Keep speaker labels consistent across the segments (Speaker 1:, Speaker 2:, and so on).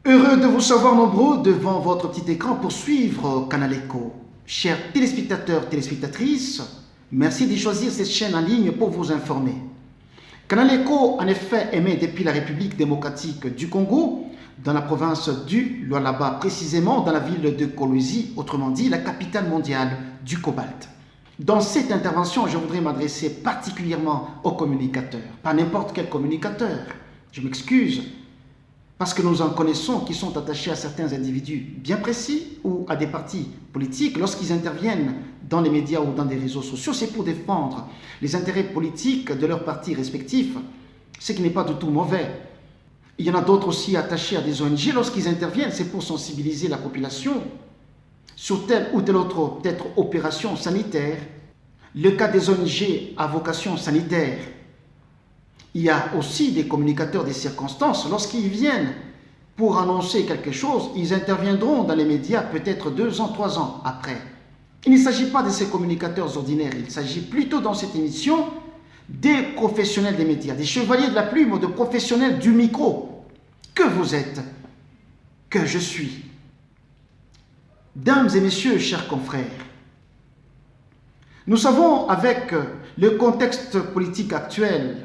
Speaker 1: Heureux de vous savoir nombreux devant votre petit écran pour suivre Canal Écho. Chers téléspectateurs, téléspectatrices, merci de choisir cette chaîne en ligne pour vous informer. Canal Écho, en effet, émet depuis la République démocratique du Congo, dans la province du Lualaba, précisément dans la ville de Kolwezi, autrement dit la capitale mondiale du cobalt. Dans cette intervention, je voudrais m'adresser particulièrement aux communicateurs, pas n'importe quel communicateur, je m'excuse, parce que nous en connaissons qui sont attachés à certains individus bien précis ou à des partis politiques. Lorsqu'ils interviennent dans les médias ou dans des réseaux sociaux, c'est pour défendre les intérêts politiques de leurs partis respectifs, ce qui n'est pas du tout mauvais. Il y en a d'autres aussi attachés à des ONG. Lorsqu'ils interviennent, c'est pour sensibiliser la population sur telle ou telle autre peut-être opération sanitaire. Le cas des ONG à vocation sanitaire. Il y a aussi des communicateurs des circonstances. Lorsqu'ils viennent pour annoncer quelque chose, ils interviendront dans les médias peut-être 2 ans, 3 ans après. Il ne s'agit pas de ces communicateurs ordinaires. Il s'agit plutôt dans cette émission des professionnels des médias, des chevaliers de la plume ou de professionnels du micro. Que vous êtes, que je suis. Dames et messieurs, chers confrères, nous savons avec le contexte politique actuel,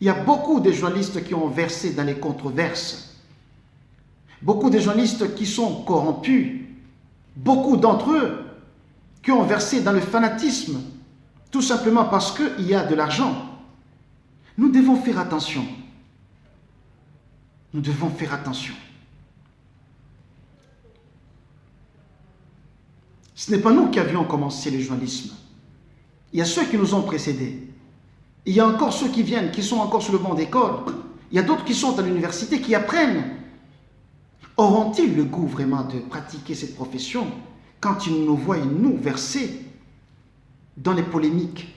Speaker 1: il y a beaucoup de journalistes qui ont versé dans les controverses. Beaucoup de journalistes qui sont corrompus. Beaucoup d'entre eux qui ont versé dans le fanatisme, tout simplement parce qu'il y a de l'argent. Nous devons faire attention. Nous devons faire attention. Ce n'est pas nous qui avions commencé le journalisme. Il y a ceux qui nous ont précédés. Il y a encore ceux qui viennent, qui sont encore sur le banc d'école. Il y a d'autres qui sont à l'université, qui apprennent. Auront-ils le goût vraiment de pratiquer cette profession quand ils nous voient, nous, verser dans les polémiques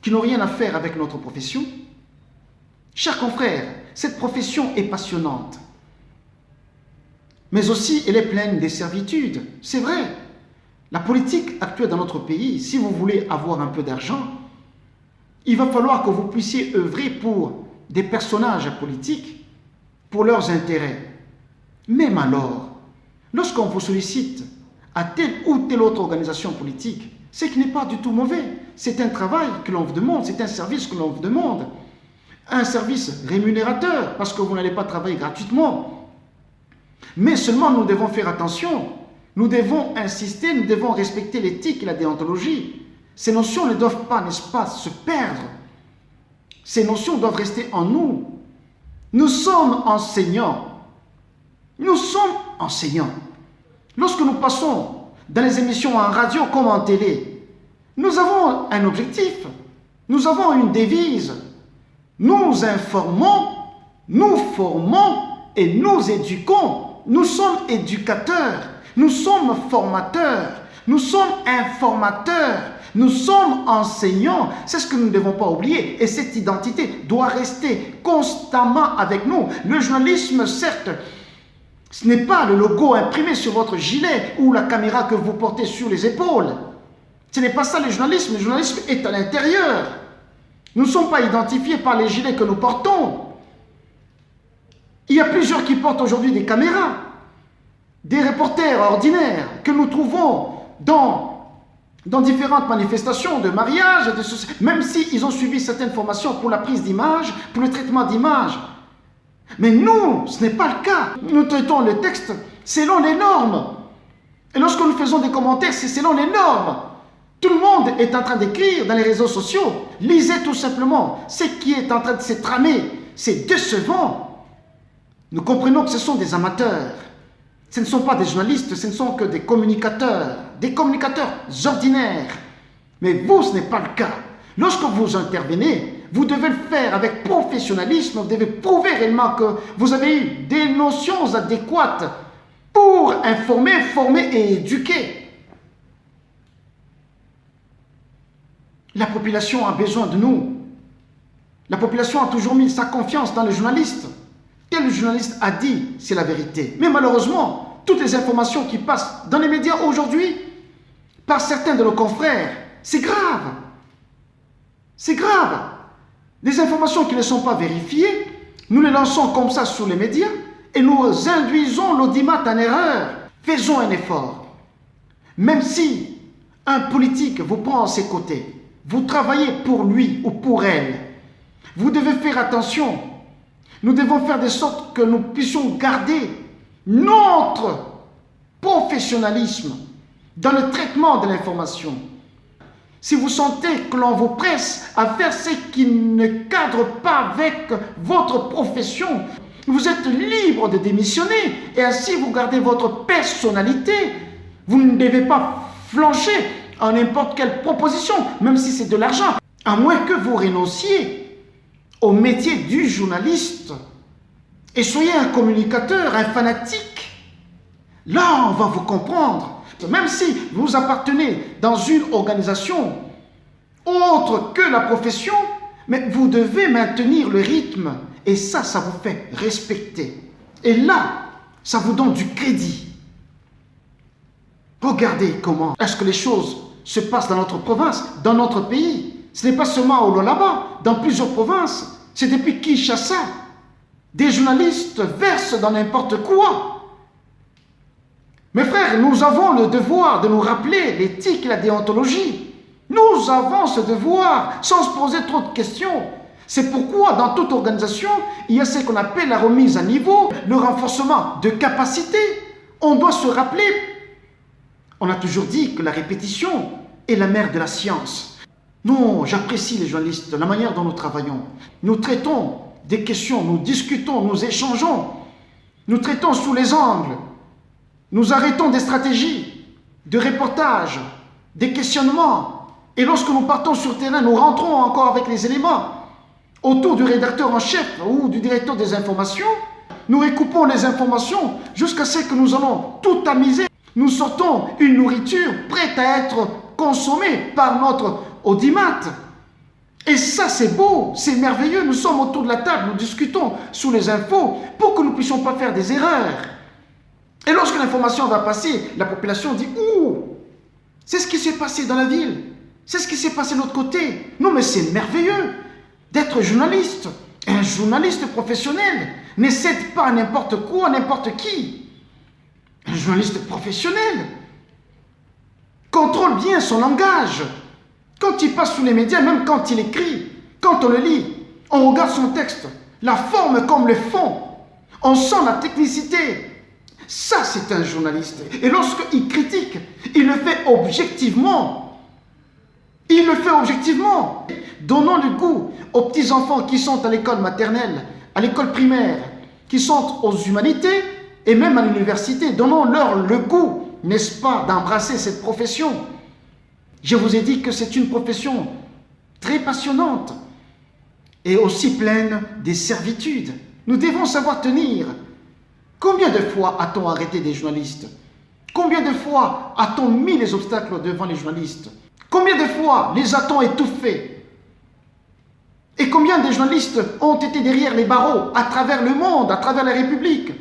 Speaker 1: qui n'ont rien à faire avec notre profession? Chers confrères, cette profession est passionnante. Mais aussi, elle est pleine de servitudes. C'est vrai. La politique actuelle dans notre pays, si vous voulez avoir un peu d'argent, il va falloir que vous puissiez œuvrer pour des personnages politiques, pour leurs intérêts. Même alors, lorsqu'on vous sollicite à telle ou telle autre organisation politique, ce qui n'est pas du tout mauvais. C'est un travail que l'on vous demande, c'est un service que l'on vous demande. Un service rémunérateur, parce que vous n'allez pas travailler gratuitement. Mais seulement nous devons faire attention. Nous devons insister, nous devons respecter l'éthique et la déontologie. Ces notions ne doivent pas, n'est-ce pas, se perdre. Ces notions doivent rester en nous. Nous sommes enseignants. Nous sommes enseignants. Lorsque nous passons dans les émissions en radio comme en télé, nous avons un objectif. Nous avons une devise. Nous informons, nous formons et nous éduquons. Nous sommes éducateurs. Nous sommes formateurs. Nous sommes informateurs. Nous sommes enseignants, c'est ce que nous ne devons pas oublier. Et cette identité doit rester constamment avec nous. Le journalisme, certes, ce n'est pas le logo imprimé sur votre gilet ou la caméra que vous portez sur les épaules. Ce n'est pas ça le journalisme. Le journalisme est à l'intérieur. Nous ne sommes pas identifiés par les gilets que nous portons. Il y a plusieurs qui portent aujourd'hui des caméras, des reporters ordinaires que nous trouvons dans différentes manifestations de mariage, même s'ils ont suivi certaines formations pour la prise d'images, pour le traitement d'images. Mais nous, ce n'est pas le cas. Nous traitons le texte selon les normes. Et lorsque nous faisons des commentaires, c'est selon les normes. Tout le monde est en train d'écrire dans les réseaux sociaux. Lisez tout simplement ce qui est en train de se tramer. C'est décevant. Nous comprenons que ce sont des amateurs. Ce ne sont pas des journalistes, ce ne sont que des communicateurs ordinaires. Mais vous, ce n'est pas le cas. Lorsque vous intervenez, vous devez le faire avec professionnalisme, vous devez prouver réellement que vous avez eu des notions adéquates pour informer, former et éduquer. La population a besoin de nous. La population a toujours mis sa confiance dans les journalistes. Quel journaliste a dit, c'est la vérité. Mais malheureusement, toutes les informations qui passent dans les médias aujourd'hui, par certains de nos confrères, c'est grave. C'est grave. Les informations qui ne sont pas vérifiées, nous les lançons comme ça sur les médias et nous induisons l'audimat en erreur. Faisons un effort. Même si un politique vous prend à ses côtés, vous travaillez pour lui ou pour elle, vous devez faire attention. Nous devons faire de sorte que nous puissions garder notre professionnalisme dans le traitement de l'information. Si vous sentez que l'on vous presse à faire ce qui ne cadre pas avec votre profession, vous êtes libre de démissionner et ainsi vous gardez votre personnalité. Vous ne devez pas flancher à n'importe quelle proposition, même si c'est de l'argent, à moins que vous renonciez au métier du journaliste et soyez un communicateur, un fanatique. Là, on va vous comprendre. Même si vous appartenez dans une organisation autre que la profession, mais vous devez maintenir le rythme et ça vous fait respecter. Et là, ça vous donne du crédit. Regardez comment est-ce que les choses se passent dans notre province, dans notre pays. Ce n'est pas seulement au Lualaba, dans plusieurs provinces. C'est depuis Kinshasa. Des journalistes versent dans n'importe quoi. Mes frères, nous avons le devoir de nous rappeler l'éthique et la déontologie. Nous avons ce devoir sans se poser trop de questions. C'est pourquoi dans toute organisation, il y a ce qu'on appelle la remise à niveau, le renforcement de capacité. On doit se rappeler. On a toujours dit que la répétition est la mère de la science. Non, j'apprécie les journalistes, la manière dont nous travaillons. Nous traitons des questions, nous discutons, nous échangeons. Nous traitons sous les angles. Nous arrêtons des stratégies, de reportages, des questionnements. Et lorsque nous partons sur terrain, nous rentrons encore avec les éléments autour du rédacteur en chef ou du directeur des informations. Nous recoupons les informations jusqu'à ce que nous allons tout tamiser. Nous sortons une nourriture prête à être consommée par notre audimat. Et ça, c'est beau, c'est merveilleux. Nous sommes autour de la table, nous discutons sur les infos pour que nous ne puissions pas faire des erreurs. Et lorsque l'information va passer, la population dit « Ouh, c'est ce qui s'est passé dans la ville, c'est ce qui s'est passé de l'autre côté. » Non, mais c'est merveilleux d'être journaliste. Un journaliste professionnel ne cède pas à n'importe quoi, à n'importe qui. Un journaliste professionnel contrôle bien son langage. Quand il passe sous les médias, même quand il écrit, quand on le lit, on regarde son texte, la forme comme le fond. On sent la technicité. Ça, c'est un journaliste. Et lorsqu'il critique, il le fait objectivement. Il le fait objectivement. Donnons le goût aux petits-enfants qui sont à l'école maternelle, à l'école primaire, qui sont aux humanités et même à l'université. Donnons-leur le goût, n'est-ce pas, d'embrasser cette profession. Je vous ai dit que c'est une profession très passionnante et aussi pleine de servitudes. Nous devons savoir tenir. Combien de fois a-t-on arrêté des journalistes? Combien de fois a-t-on mis les obstacles devant les journalistes? Combien de fois les a-t-on étouffés? Et combien de journalistes ont été derrière les barreaux, à travers le monde, à travers la République?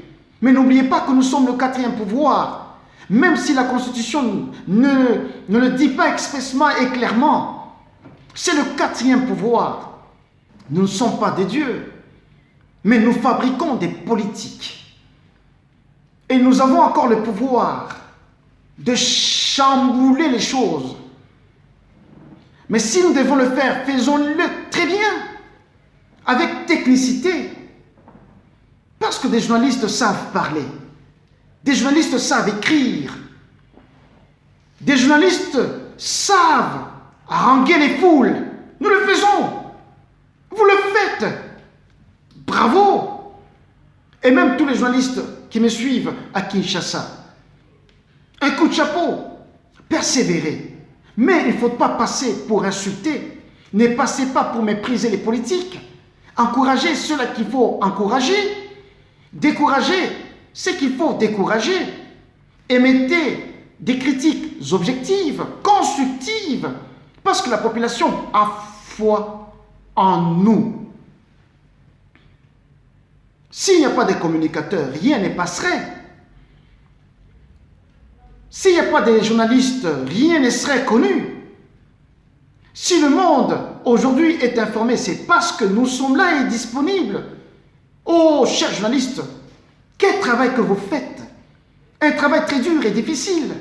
Speaker 1: Mais n'oubliez pas que nous sommes le quatrième pouvoir. Même si la Constitution ne le dit pas expressément et clairement, c'est le quatrième pouvoir. Nous ne sommes pas des dieux, mais nous fabriquons des politiques. Et nous avons encore le pouvoir de chambouler les choses. Mais si nous devons le faire, faisons-le très bien, avec technicité. Parce que des journalistes savent parler. Des journalistes savent écrire. Des journalistes savent haranguer les foules. Nous le faisons. Vous le faites. Bravo. Et même tous les journalistes qui me suivent à Kinshasa. Un coup de chapeau. Persévérez. Mais il ne faut pas passer pour insulter. Ne passez pas pour mépriser les politiques. Encouragez ceux-là qu'il faut encourager. Découragez ce qu'il faut décourager. Émettez des critiques objectives, constructives, parce que la population a foi en nous. S'il n'y a pas de communicateurs, rien ne passerait. S'il n'y a pas de journalistes, rien ne serait connu. Si le monde aujourd'hui est informé, c'est parce que nous sommes là et disponibles. Oh, chers journalistes, quel travail que vous faites! Un travail très dur et difficile.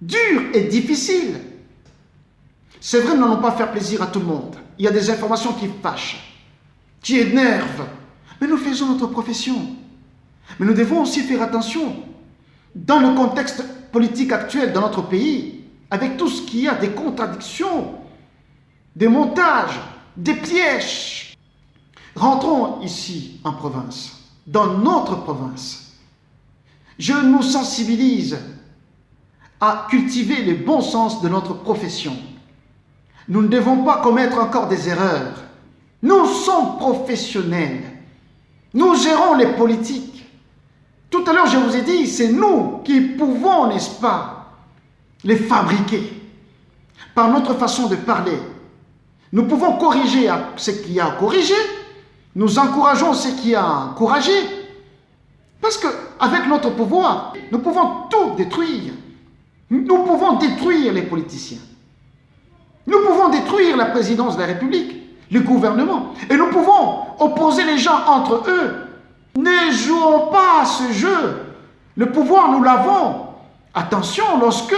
Speaker 1: Dur et difficile. C'est vrai, nous n'allons pas faire plaisir à tout le monde. Il y a des informations qui fâchent, qui énervent. Mais nous faisons notre profession. Mais nous devons aussi faire attention. Dans le contexte politique actuel dans notre pays, avec tout ce qu'il y a, des contradictions, des montages, des pièges. Rentrons ici en province, dans notre province. Je nous sensibilise à cultiver le bon sens de notre profession. Nous ne devons pas commettre encore des erreurs. Nous sommes professionnels. Nous gérons les politiques. Tout à l'heure, je vous ai dit, c'est nous qui pouvons, n'est-ce pas, les fabriquer par notre façon de parler. Nous pouvons corriger ce qu'il y a à corriger. Nous encourageons ce qu'il y a à encourager. Parce qu'avec notre pouvoir, nous pouvons tout détruire. Nous pouvons détruire les politiciens. Nous pouvons détruire la présidence de la République, le gouvernement. Et nous pouvons opposer les gens entre eux. Ne jouons pas à ce jeu. Le pouvoir, nous l'avons. Attention, lorsque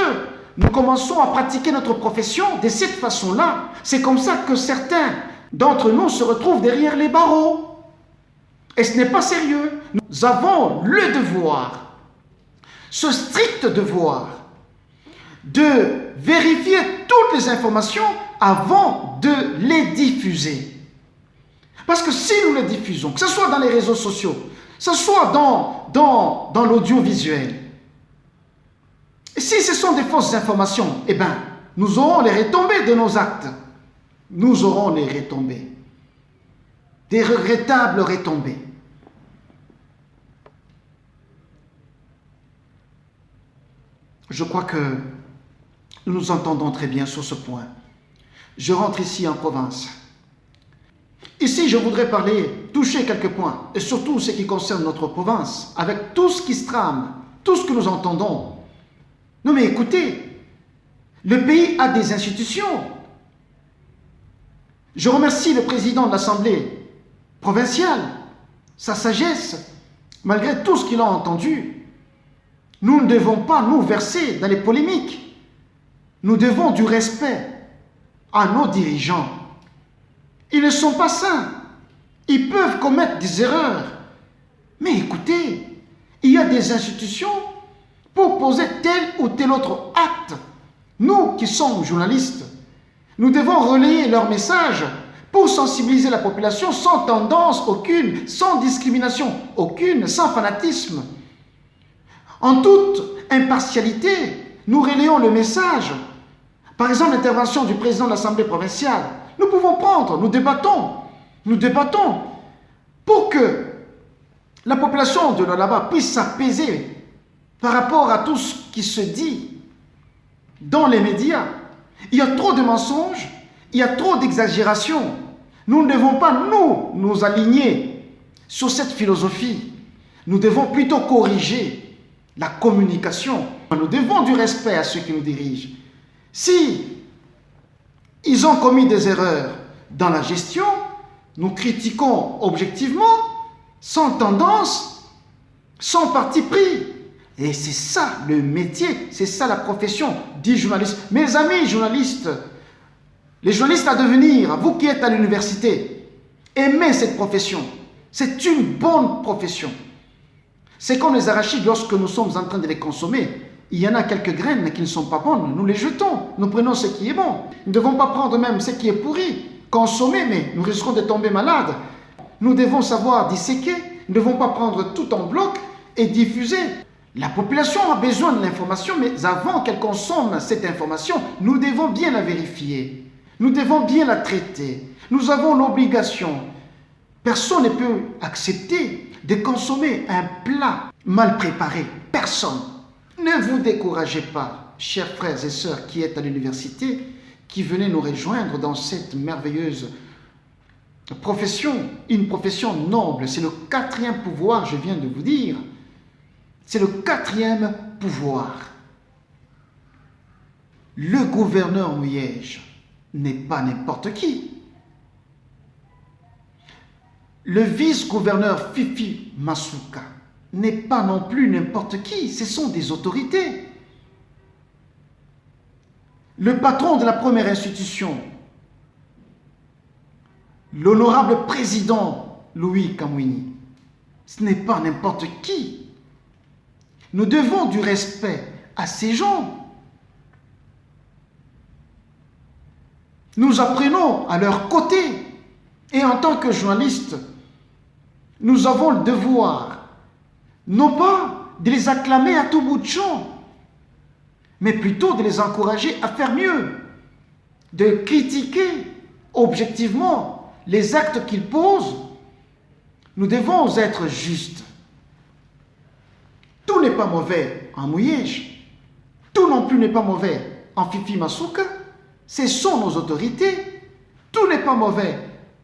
Speaker 1: nous commençons à pratiquer notre profession de cette façon-là, c'est comme ça que certains d'entre nous se retrouvent derrière les barreaux. Et ce n'est pas sérieux. Nous avons le devoir, ce strict devoir, de vérifier toutes les informations avant de les diffuser. Parce que si nous les diffusons, que ce soit dans les réseaux sociaux, que ce soit dans l'audiovisuel, et si ce sont des fausses informations, eh bien, nous aurons les retombées de nos actes. Nous aurons les retombées. Des regrettables retombées. Je crois que nous nous entendons très bien sur ce point. Je rentre ici en province. Ici, je voudrais toucher quelques points, et surtout ce qui concerne notre province, avec tout ce qui se trame, tout ce que nous entendons. Non mais écoutez, le pays a des institutions. Je remercie le président de l'Assemblée provinciale, sa sagesse, malgré tout ce qu'il a entendu. Nous ne devons pas nous verser dans les polémiques. Nous devons du respect à nos dirigeants. Ils ne sont pas saints. Ils peuvent commettre des erreurs. Mais écoutez, il y a des institutions pour poser tel ou tel autre acte. Nous qui sommes journalistes, nous devons relayer leurs messages pour sensibiliser la population sans tendance aucune, sans discrimination aucune, sans fanatisme. En toute impartialité, nous relayons le message. Par exemple, l'intervention du président de l'Assemblée provinciale. Nous pouvons prendre, nous débattons pour que la population de là-bas puisse s'apaiser par rapport à tout ce qui se dit dans les médias. Il y a trop de mensonges, il y a trop d'exagérations. Nous ne devons pas, nous aligner sur cette philosophie. Nous devons plutôt corriger la communication. Nous devons du respect à ceux qui nous dirigent. Si ils ont commis des erreurs dans la gestion, nous critiquons objectivement, sans tendance, sans parti pris. Et c'est ça le métier, c'est ça la profession du journaliste. Mes amis journalistes, les journalistes à devenir, vous qui êtes à l'université, aimez cette profession. C'est une bonne profession. C'est comme les arachides, lorsque nous sommes en train de les consommer, il y en a quelques graines qui ne sont pas bonnes, nous les jetons, nous prenons ce qui est bon. Nous ne devons pas prendre même ce qui est pourri, consommer, mais nous risquons de tomber malades. Nous devons savoir disséquer, nous ne devons pas prendre tout en bloc et diffuser. La population a besoin de l'information, mais avant qu'elle consomme cette information, nous devons bien la vérifier. Nous devons bien la traiter. Nous avons l'obligation. Personne ne peut accepter de consommer un plat mal préparé. Personne. Ne vous découragez pas, chers frères et sœurs qui êtes à l'université, qui venez nous rejoindre dans cette merveilleuse profession, une profession noble. C'est le 4e pouvoir, je viens de vous dire. C'est le 4e pouvoir. Le gouverneur Mouyège n'est pas n'importe qui. Le vice-gouverneur Fifi Masuka n'est pas non plus n'importe qui. Ce sont des autorités. Le patron de la première institution, l'honorable président Louis Kamwini, ce n'est pas n'importe qui. Nous devons du respect à ces gens. Nous apprenons à leur côté. Et en tant que journalistes, nous avons le devoir, non pas de les acclamer à tout bout de champ, mais plutôt de les encourager à faire mieux, de critiquer objectivement les actes qu'ils posent. Nous devons être justes. Tout n'est pas mauvais en Mouyège, tout non plus n'est pas mauvais en Fifi Masuka, ce sont nos autorités. Tout n'est pas mauvais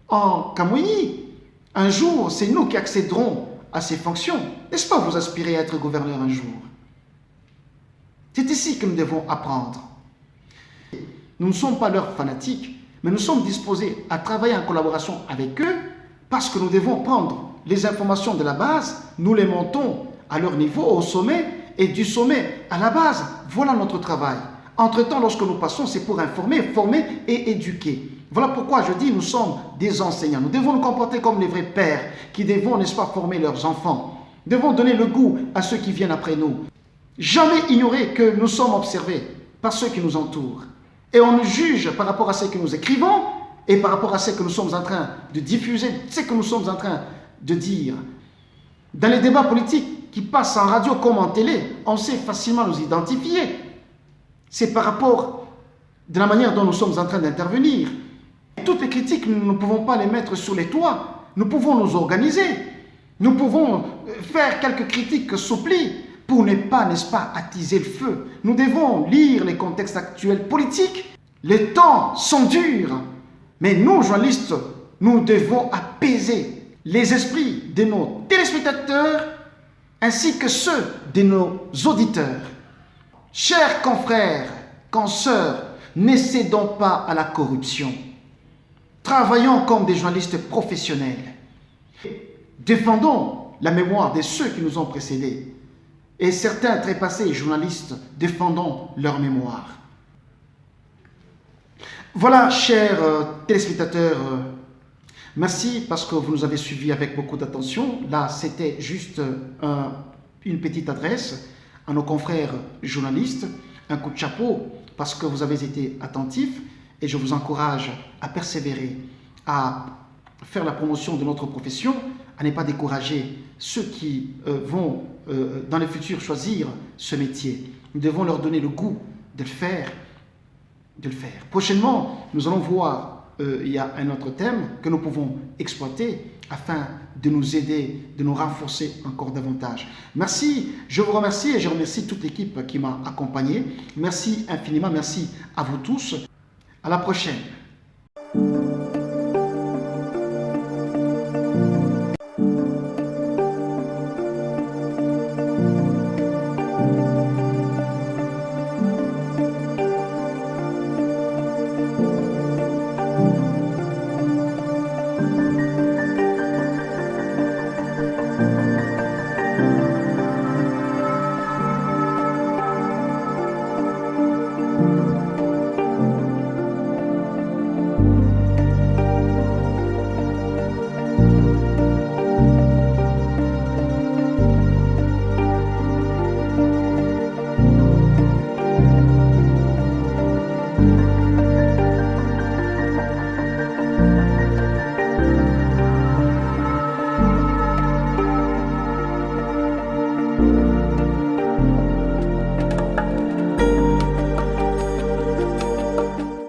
Speaker 1: en Kamwini. Un jour, c'est nous qui accéderons à ces fonctions. N'est-ce pas, vous aspirez à être gouverneur un jour? C'est ici que nous devons apprendre. Nous ne sommes pas leurs fanatiques, mais nous sommes disposés à travailler en collaboration avec eux parce que nous devons prendre les informations de la base, nous les montons à leur niveau, au sommet, et du sommet à la base. Voilà notre travail. Entre-temps, lorsque nous passons, c'est pour informer, former et éduquer. Voilà pourquoi je dis, nous sommes des enseignants. Nous devons nous comporter comme les vrais pères qui devons, n'est-ce pas, former leurs enfants. Nous devons donner le goût à ceux qui viennent après nous. Jamais ignorer que nous sommes observés par ceux qui nous entourent. Et on nous juge par rapport à ce que nous écrivons et par rapport à ce que nous sommes en train de diffuser, ce que nous sommes en train de dire. Dans les débats politiques qui passent en radio comme en télé, on sait facilement nous identifier. C'est par rapport de la manière dont nous sommes en train d'intervenir. Toutes les critiques, nous ne pouvons pas les mettre sur les toits. Nous pouvons nous organiser. Nous pouvons faire quelques critiques souplies pour ne pas, n'est-ce pas, attiser le feu. Nous devons lire les contextes actuels politiques. Les temps sont durs. Mais nous, journalistes, nous devons apaiser les esprits de nos téléspectateurs ainsi que ceux de nos auditeurs. Chers confrères, consoeurs, ne cédons pas à la corruption. Travaillons comme des journalistes professionnels. Défendons la mémoire de ceux qui nous ont précédés. Et certains trépassés journalistes, défendons leur mémoire. Voilà, chers téléspectateurs, merci parce que vous nous avez suivis avec beaucoup d'attention. Là, c'était juste une petite adresse à nos confrères journalistes. Un coup de chapeau parce que vous avez été attentifs et je vous encourage à persévérer, à faire la promotion de notre profession, à ne pas décourager ceux qui vont dans le futur choisir ce métier. Nous devons leur donner le goût de le faire. Prochainement, nous allons voir, il y a un autre thème que nous pouvons exploiter afin de nous aider, de nous renforcer encore davantage. Merci, je vous remercie et je remercie toute l'équipe qui m'a accompagné. Merci infiniment, merci à vous tous. À la prochaine.